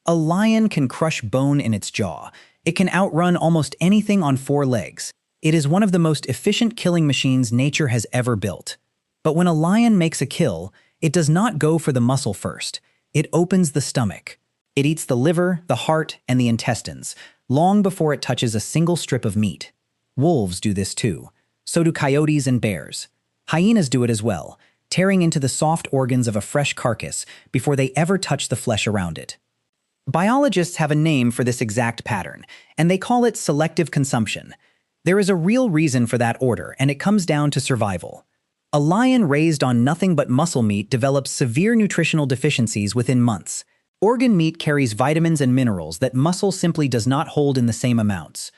A lion can crush bone in its jaw. It can outrun almost anything on four legs. It is one of the most efficient killing machines nature has ever built. But when a lion makes a kill, it does not go for the muscle first. It opens the stomach. It eats the liver, the heart, and the intestines, long before it touches a single strip of meat. Wolves do this too. So do coyotes and bears. Hyenas do it as well, tearing into the soft organs of a fresh carcass before they ever touch the flesh around it. Biologists have a name for this exact pattern, and they call it selective consumption. There is a real reason for that order, and it comes down to survival. A lion raised on nothing but muscle meat develops severe nutritional deficiencies within months. Organ meat carries vitamins and minerals that muscle simply does not hold in the same amounts.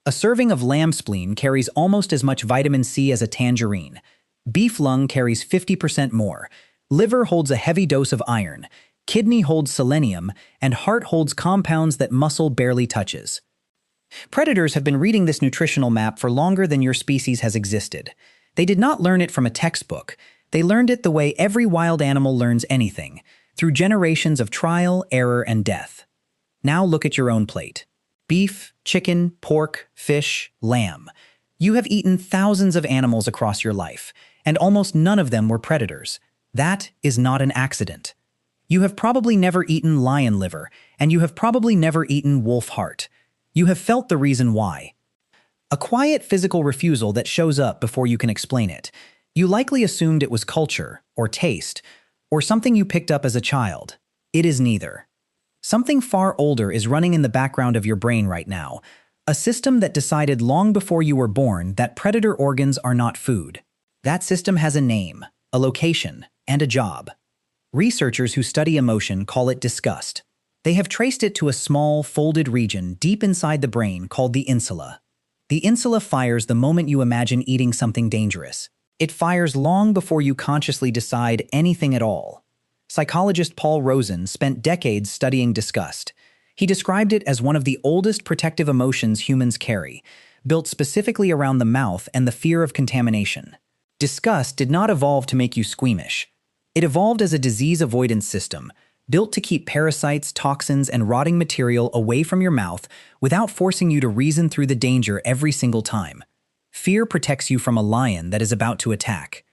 A serving of lamb spleen carries almost as much vitamin C as a tangerine. Beef lung carries 50% more. Liver holds a heavy dose of iron. Kidney holds selenium, and heart holds compounds that muscle barely touches. Predators have been reading this nutritional map for longer than your species has existed. They did not learn it from a textbook. They learned it the way every wild animal learns anything, through generations of trial, error, and death. Now look at your own plate. Beef, chicken, pork, fish, lamb. You have eaten thousands of animals across your life, and almost none of them were predators. That is not an accident. You have probably never eaten lion liver, and you have probably never eaten wolf heart. You have felt the reason why. A quiet physical refusal that shows up before you can explain it. You likely assumed it was culture, or taste, or something you picked up as a child. It is neither. Something far older is running in the background of your brain right now, a system that decided long before you were born that predator organs are not food. That system has a name, a location, and a job. Researchers who study emotion call it disgust. They have traced it to a small, folded region deep inside the brain called the insula. The insula fires the moment you imagine eating something dangerous. It fires long before you consciously decide anything at all. Psychologist Paul Rozin spent decades studying disgust. He described it as one of the oldest protective emotions humans carry, built specifically around the mouth and the fear of contamination. Disgust did not evolve to make you squeamish. It evolved as a disease avoidance system, built to keep parasites, toxins, and rotting material away from your mouth without forcing you to reason through the danger every single time. Fear protects you from a lion that is about to attack.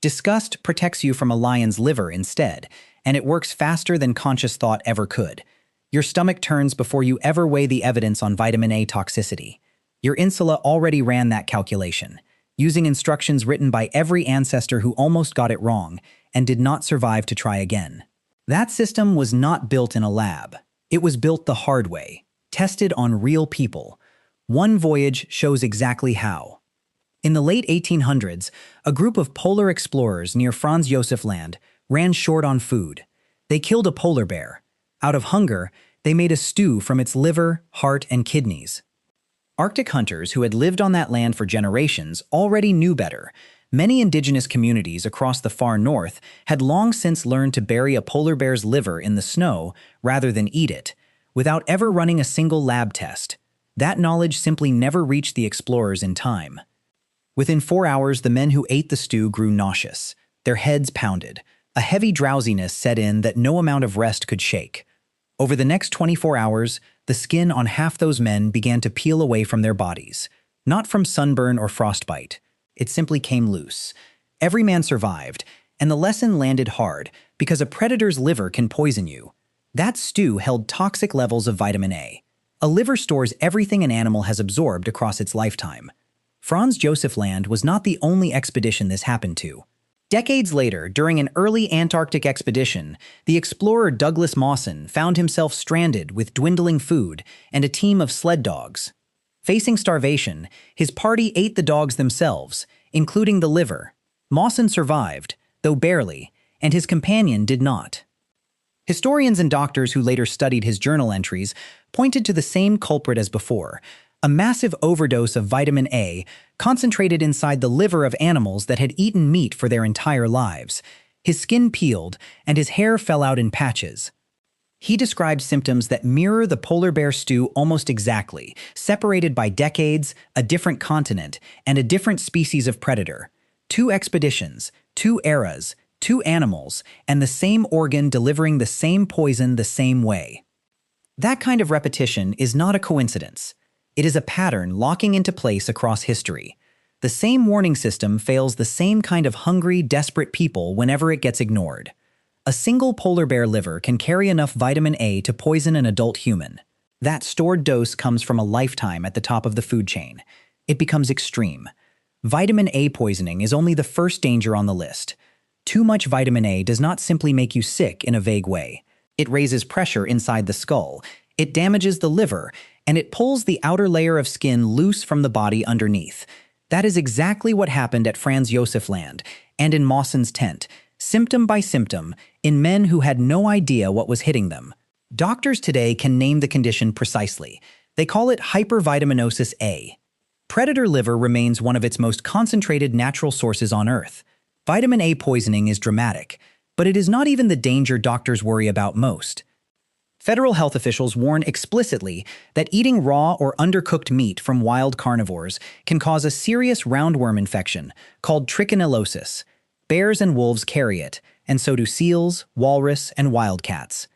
Disgust protects you from a lion's liver instead, and it works faster than conscious thought ever could. Your stomach turns before you ever weigh the evidence on vitamin A toxicity. Your insula already ran that calculation, using instructions written by every ancestor who almost got it wrong and did not survive to try again. That system was not built in a lab. It was built the hard way, tested on real people. One voyage shows exactly how. In the late 1800s, a group of polar explorers near Franz Josef Land ran short on food. They killed a polar bear. Out of hunger, they made a stew from its liver, heart, and kidneys. Arctic hunters who had lived on that land for generations already knew better. Many indigenous communities across the far north had long since learned to bury a polar bear's liver in the snow rather than eat it, without ever running a single lab test. That knowledge simply never reached the explorers in time. Within 4 hours, the men who ate the stew grew nauseous. Their heads pounded. A heavy drowsiness set in that no amount of rest could shake. Over the next 24 hours, the skin on half those men began to peel away from their bodies. Not from sunburn or frostbite. It simply came loose. Every man survived, and the lesson landed hard because a predator's liver can poison you. That stew held toxic levels of vitamin A. A liver stores everything an animal has absorbed across its lifetime. Franz Josef Land was not the only expedition this happened to. Decades later, during an early Antarctic expedition, the explorer Douglas Mawson found himself stranded with dwindling food and a team of sled dogs. Facing starvation, his party ate the dogs themselves, including the liver. Mawson survived, though barely, and his companion did not. Historians and doctors who later studied his journal entries pointed to the same culprit as before, a massive overdose of vitamin A concentrated inside the liver of animals that had eaten meat for their entire lives. His skin peeled, and his hair fell out in patches. He described symptoms that mirror the polar bear stew almost exactly, separated by decades, a different continent, and a different species of predator. 2 expeditions, 2 eras, 2 animals, and the same organ delivering the same poison the same way. That kind of repetition is not a coincidence. It is a pattern locking into place across history. The same warning system fails the same kind of hungry, desperate people whenever it gets ignored. A single polar bear liver can carry enough vitamin A to poison an adult human. That stored dose comes from a lifetime at the top of the food chain. It becomes extreme. Vitamin A poisoning is only the first danger on the list. Too much vitamin A does not simply make you sick in a vague way. It raises pressure inside the skull, it damages the liver, and it pulls the outer layer of skin loose from the body underneath. That is exactly what happened at Franz Josef Land and in Mawson's tent, symptom by symptom, in men who had no idea what was hitting them. Doctors today can name the condition precisely. They call it hypervitaminosis A. Predator liver remains one of its most concentrated natural sources on Earth. Vitamin A poisoning is dramatic, but it is not even the danger doctors worry about most. Federal health officials warn explicitly that eating raw or undercooked meat from wild carnivores can cause a serious roundworm infection called trichonellosis. Bears and wolves carry it, and so do seals, walrus, and wildcats.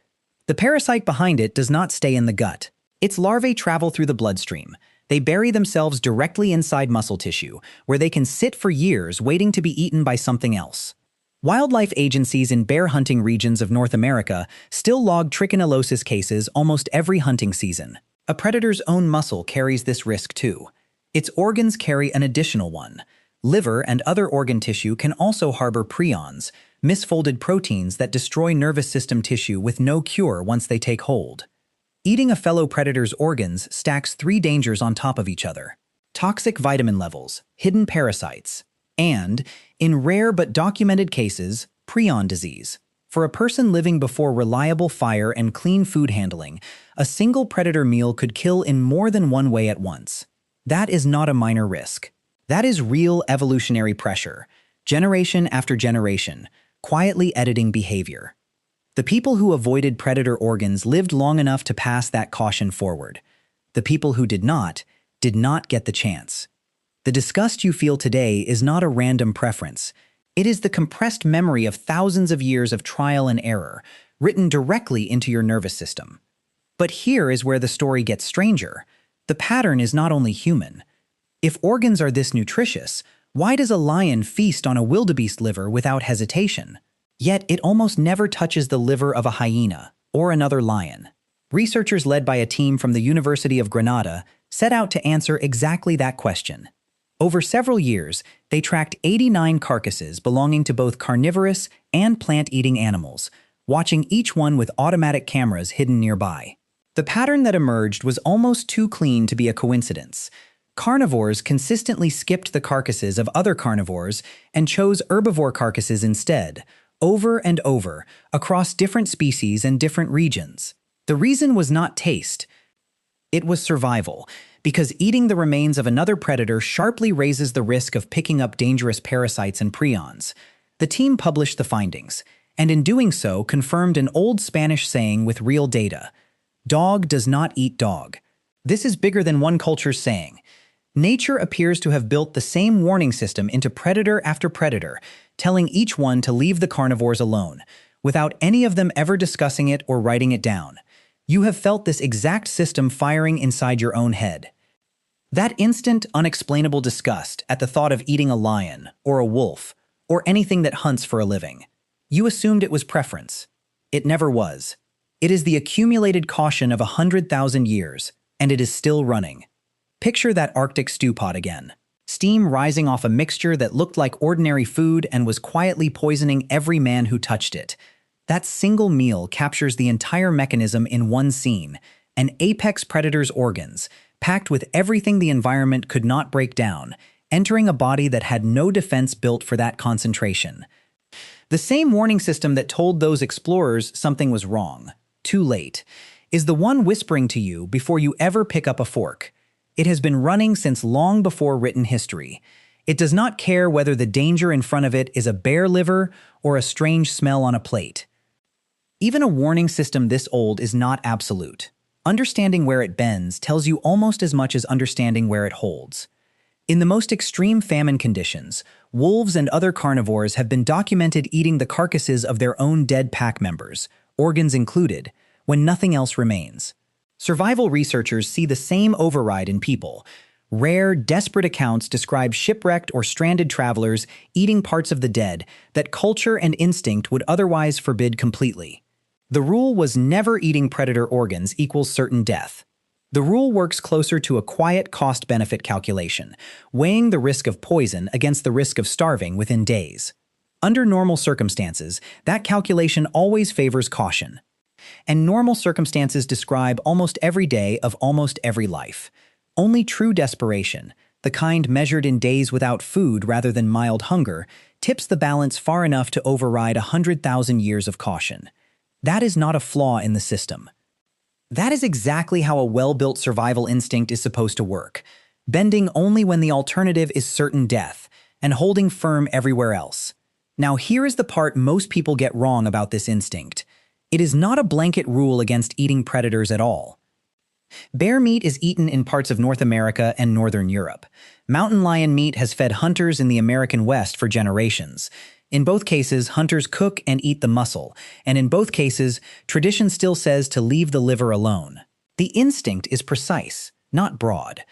The parasite behind it does not stay in the gut. Its larvae travel through the bloodstream. They bury themselves directly inside muscle tissue, where they can sit for years waiting to be eaten by something else. Wildlife agencies in bear hunting regions of North America still log trichonellosis cases almost every hunting season. A predator's own muscle carries this risk too. Its organs carry an additional one. Liver and other organ tissue can also harbor prions, misfolded proteins that destroy nervous system tissue with no cure once they take hold. Eating a fellow predator's organs stacks 3 dangers on top of each other: toxic vitamin levels, hidden parasites, and, in rare but documented cases, prion disease. For a person living before reliable fire and clean food handling, a single predator meal could kill in more than one way at once. That is not a minor risk. That is real evolutionary pressure, generation after generation, quietly editing behavior. The people who avoided predator organs lived long enough to pass that caution forward. The people who did not get the chance. The disgust you feel today is not a random preference. It is the compressed memory of thousands of years of trial and error, written directly into your nervous system. But here is where the story gets stranger. The pattern is not only human. If organs are this nutritious, why does a lion feast on a wildebeest liver without hesitation? Yet it almost never touches the liver of a hyena or another lion. Researchers led by a team from the University of Granada set out to answer exactly that question. Over several years, they tracked 89 carcasses belonging to both carnivorous and plant-eating animals, watching each one with automatic cameras hidden nearby. The pattern that emerged was almost too clean to be a coincidence. Carnivores consistently skipped the carcasses of other carnivores and chose herbivore carcasses instead, over and over, across different species and different regions. The reason was not taste. It was survival, because eating the remains of another predator sharply raises the risk of picking up dangerous parasites and prions. The team published the findings, and in doing so confirmed an old Spanish saying with real data: "Dog does not eat dog." This is bigger than one culture's saying. Nature appears to have built the same warning system into predator after predator, telling each one to leave the carnivores alone, without any of them ever discussing it or writing it down. You have felt this exact system firing inside your own head. That instant, unexplainable disgust at the thought of eating a lion, or a wolf, or anything that hunts for a living. You assumed it was preference. It never was. It is the accumulated caution of 100,000 years, and it is still running. Picture that Arctic stew pot again. Steam rising off a mixture that looked like ordinary food and was quietly poisoning every man who touched it. That single meal captures the entire mechanism in one scene, an apex predator's organs, packed with everything the environment could not break down, entering a body that had no defense built for that concentration. The same warning system that told those explorers something was wrong, too late, is the one whispering to you before you ever pick up a fork. It has been running since long before written history. It does not care whether the danger in front of it is a bear liver or a strange smell on a plate. Even a warning system this old is not absolute. Understanding where it bends tells you almost as much as understanding where it holds. In the most extreme famine conditions, wolves and other carnivores have been documented eating the carcasses of their own dead pack members, organs included, when nothing else remains. Survival researchers see the same override in people. Rare, desperate accounts describe shipwrecked or stranded travelers eating parts of the dead that culture and instinct would otherwise forbid completely. The rule was never eating predator organs equals certain death. The rule works closer to a quiet cost-benefit calculation, weighing the risk of poison against the risk of starving within days. Under normal circumstances, that calculation always favors caution. And normal circumstances describe almost every day of almost every life. Only true desperation, the kind measured in days without food rather than mild hunger, tips the balance far enough to override 100,000 years of caution. That is not a flaw in the system. That is exactly how a well-built survival instinct is supposed to work, bending only when the alternative is certain death, and holding firm everywhere else. Now here is the part most people get wrong about this instinct. It is not a blanket rule against eating predators at all. Bear meat is eaten in parts of North America and Northern Europe. Mountain lion meat has fed hunters in the American West for generations. In both cases, hunters cook and eat the muscle, and in both cases, tradition still says to leave the liver alone. The instinct is precise, not broad.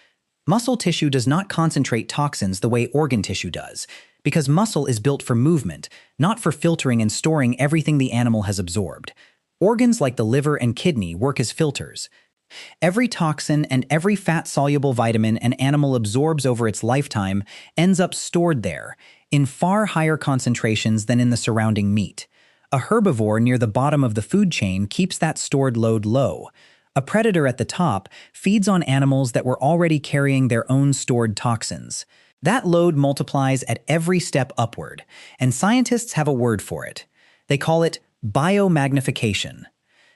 Muscle tissue does not concentrate toxins the way organ tissue does, because muscle is built for movement, not for filtering and storing everything the animal has absorbed. Organs like the liver and kidney work as filters. Every toxin and every fat-soluble vitamin an animal absorbs over its lifetime ends up stored there, in far higher concentrations than in the surrounding meat. A herbivore near the bottom of the food chain keeps that stored load low. A predator at the top feeds on animals that were already carrying their own stored toxins. That load multiplies at every step upward, and scientists have a word for it. They call it biomagnification.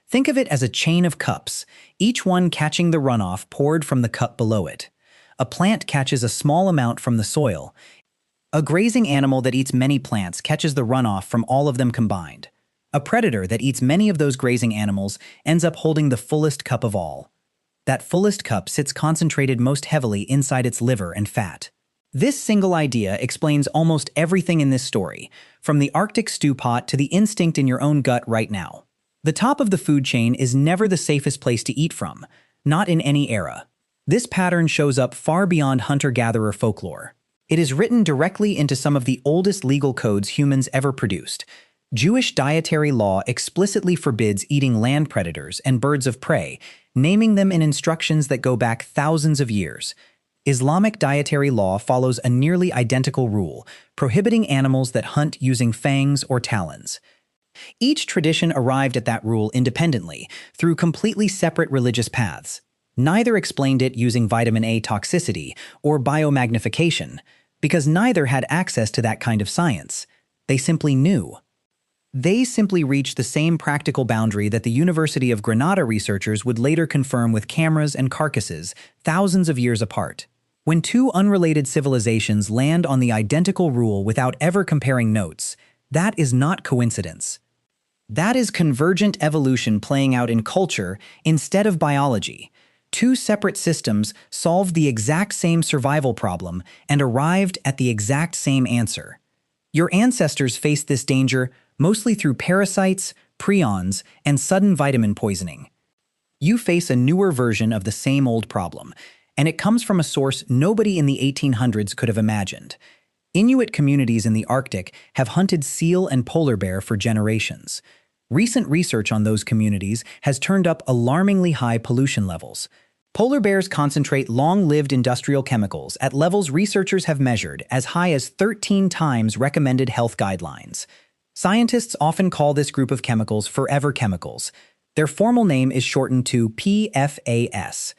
Think of it as a chain of cups, each one catching the runoff poured from the cup below it. A plant catches a small amount from the soil. A grazing animal that eats many plants catches the runoff from all of them combined. A predator that eats many of those grazing animals ends up holding the fullest cup of all. That fullest cup sits concentrated most heavily inside its liver and fat. This single idea explains almost everything in this story, from the Arctic stew pot to the instinct in your own gut right now. The top of the food chain is never the safest place to eat from, not in any era. This pattern shows up far beyond hunter-gatherer folklore. It is written directly into some of the oldest legal codes humans ever produced. Jewish dietary law explicitly forbids eating land predators and birds of prey, naming them in instructions that go back thousands of years. Islamic dietary law follows a nearly identical rule, prohibiting animals that hunt using fangs or talons. Each tradition arrived at that rule independently, through completely separate religious paths. Neither explained it using vitamin A toxicity or biomagnification, because neither had access to that kind of science. They simply knew. They simply reached the same practical boundary that the University of Granada researchers would later confirm with cameras and carcasses, thousands of years apart. When two unrelated civilizations land on the identical rule without ever comparing notes, that is not coincidence. That is convergent evolution playing out in culture instead of biology. Two separate systems solved the exact same survival problem and arrived at the exact same answer. Your ancestors faced this danger mostly through parasites, prions, and sudden vitamin poisoning. You face a newer version of the same old problem, and it comes from a source nobody in the 1800s could have imagined. Inuit communities in the Arctic have hunted seal and polar bear for generations. Recent research on those communities has turned up alarmingly high pollution levels. Polar bears concentrate long-lived industrial chemicals at levels researchers have measured as high as 13 times recommended health guidelines. Scientists often call this group of chemicals forever chemicals. Their formal name is shortened to PFAS.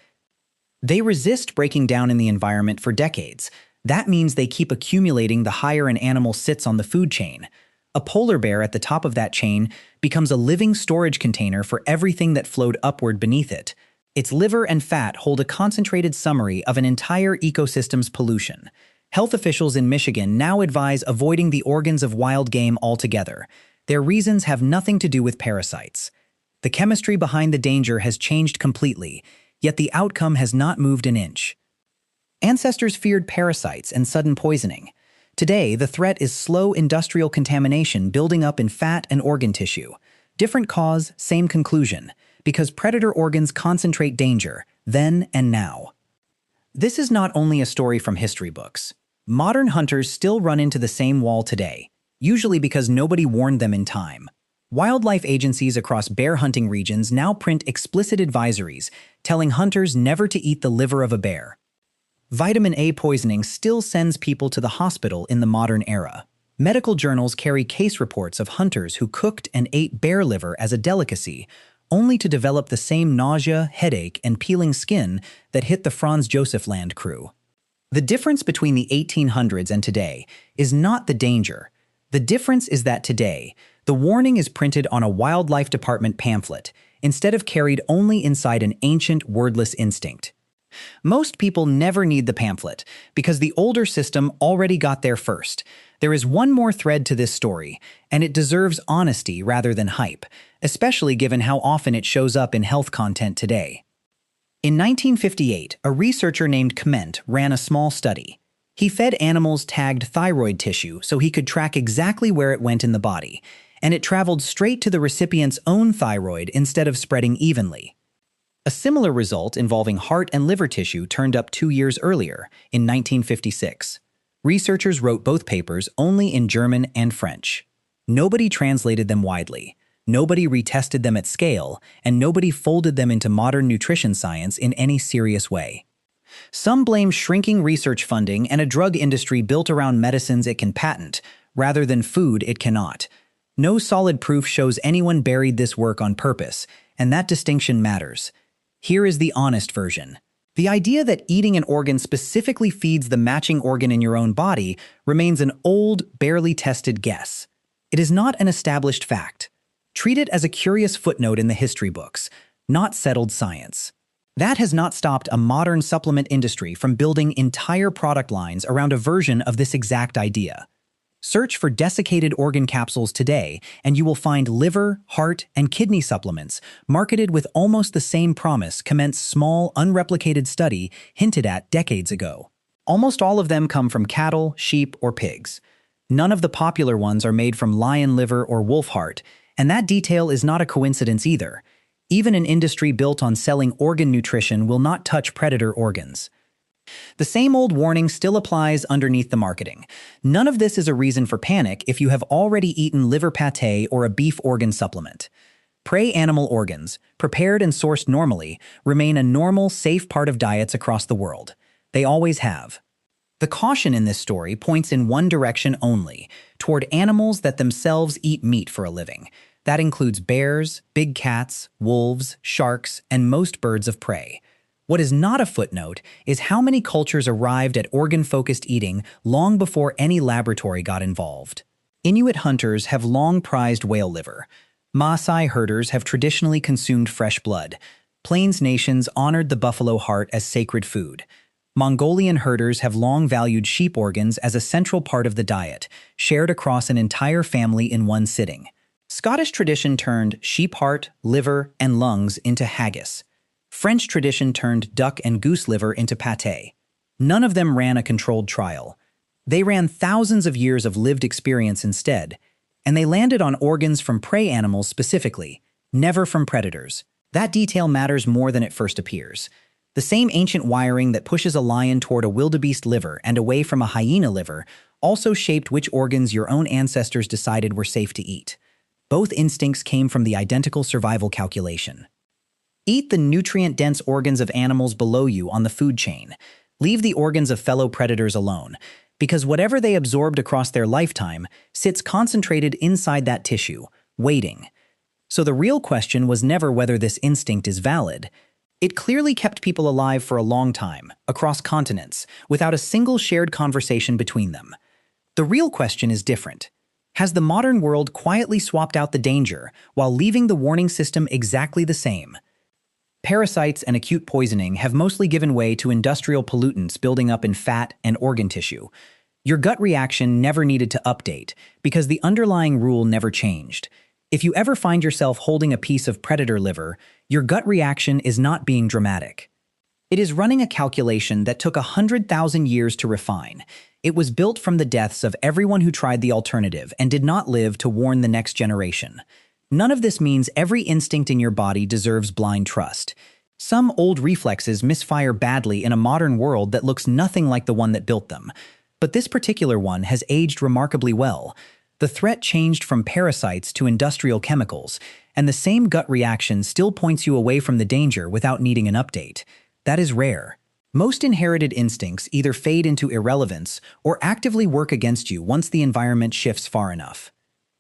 They resist breaking down in the environment for decades. That means they keep accumulating the higher an animal sits on the food chain. A polar bear at the top of that chain becomes a living storage container for everything that flowed upward beneath it. Its liver and fat hold a concentrated summary of an entire ecosystem's pollution. Health officials in Michigan now advise avoiding the organs of wild game altogether. Their reasons have nothing to do with parasites. The chemistry behind the danger has changed completely, yet the outcome has not moved an inch. Ancestors feared parasites and sudden poisoning. Today, the threat is slow industrial contamination building up in fat and organ tissue. Different cause, same conclusion. because predator organs concentrate danger, then and now. This is not only a story from history books. Modern hunters still run into the same wall today, usually because nobody warned them in time. Wildlife agencies across bear hunting regions now print explicit advisories telling hunters never to eat the liver of a bear. Vitamin A poisoning still sends people to the hospital in the modern era. Medical journals carry case reports of hunters who cooked and ate bear liver as a delicacy, only to develop the same nausea, headache, and peeling skin that hit the Franz Josef Land crew. The difference between the 1800s and today is not the danger. The difference is that today, the warning is printed on a wildlife department pamphlet, instead of carried only inside an ancient wordless instinct. Most people never need the pamphlet, because the older system already got there first. There is one more thread to this story, and it deserves honesty rather than hype, especially given how often it shows up in health content today. In 1958, a researcher named Kment ran a small study. He fed animals tagged thyroid tissue so he could track exactly where it went in the body, and it traveled straight to the recipient's own thyroid instead of spreading evenly. A similar result involving heart and liver tissue turned up 2 years earlier, in 1956. Researchers wrote both papers only in German and French. Nobody translated them widely, nobody retested them at scale, and nobody folded them into modern nutrition science in any serious way. Some blame shrinking research funding and a drug industry built around medicines it can patent, rather than food it cannot. No solid proof shows anyone buried this work on purpose, and that distinction matters. Here is the honest version. The idea that eating an organ specifically feeds the matching organ in your own body remains an old, barely tested guess. It is not an established fact. Treat it as a curious footnote in the history books, not settled science. That has not stopped a modern supplement industry from building entire product lines around a version of this exact idea. Search for desiccated organ capsules today, and you will find liver, heart, and kidney supplements marketed with almost the same promise Kment's small, unreplicated study hinted at decades ago. Almost all of them come from cattle, sheep, or pigs. None of the popular ones are made from lion liver or wolf heart, and that detail is not a coincidence either. Even an industry built on selling organ nutrition will not touch predator organs. The same old warning still applies underneath the marketing. None of this is a reason for panic if you have already eaten liver pâté or a beef organ supplement. Prey animal organs, prepared and sourced normally, remain a normal, safe part of diets across the world. They always have. The caution in this story points in one direction only, toward animals that themselves eat meat for a living. That includes bears, big cats, wolves, sharks, and most birds of prey. What is not a footnote is how many cultures arrived at organ-focused eating long before any laboratory got involved. Inuit hunters have long prized whale liver. Maasai herders have traditionally consumed fresh blood. Plains nations honored the buffalo heart as sacred food. Mongolian herders have long valued sheep organs as a central part of the diet, shared across an entire family in one sitting. Scottish tradition turned sheep heart, liver, and lungs into haggis. French tradition turned duck and goose liver into pâté. None of them ran a controlled trial. They ran thousands of years of lived experience instead, and they landed on organs from prey animals specifically, never from predators. That detail matters more than it first appears. The same ancient wiring that pushes a lion toward a wildebeest liver and away from a hyena liver also shaped which organs your own ancestors decided were safe to eat. Both instincts came from the identical survival calculation. Eat the nutrient-dense organs of animals below you on the food chain. Leave the organs of fellow predators alone, because whatever they absorbed across their lifetime sits concentrated inside that tissue, waiting. So the real question was never whether this instinct is valid. It clearly kept people alive for a long time, across continents, without a single shared conversation between them. The real question is different. Has the modern world quietly swapped out the danger while leaving the warning system exactly the same? Parasites and acute poisoning have mostly given way to industrial pollutants building up in fat and organ tissue. Your gut reaction never needed to update because the underlying rule never changed. If you ever find yourself holding a piece of predator liver, your gut reaction is not being dramatic. It is running a calculation that took 100,000 years to refine. It was built from the deaths of everyone who tried the alternative and did not live to warn the next generation. None of this means every instinct in your body deserves blind trust. Some old reflexes misfire badly in a modern world that looks nothing like the one that built them. But this particular one has aged remarkably well. The threat changed from parasites to industrial chemicals, and the same gut reaction still points you away from the danger without needing an update. That is rare. Most inherited instincts either fade into irrelevance or actively work against you once the environment shifts far enough.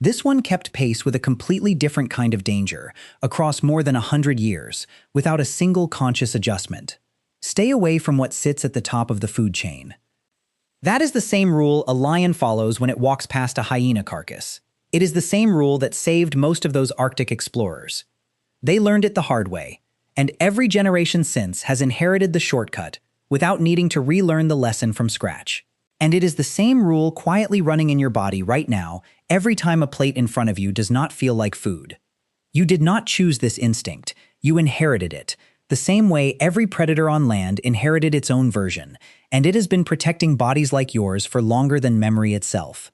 This one kept pace with a completely different kind of danger, across more than 100 years, without a single conscious adjustment. Stay away from what sits at the top of the food chain. That is the same rule a lion follows when it walks past a hyena carcass. It is the same rule that saved most of those Arctic explorers. They learned it the hard way, and every generation since has inherited the shortcut without needing to relearn the lesson from scratch. And it is the same rule quietly running in your body right now every time a plate in front of you does not feel like food. You did not choose this instinct, you inherited it, the same way every predator on land inherited its own version, and it has been protecting bodies like yours for longer than memory itself.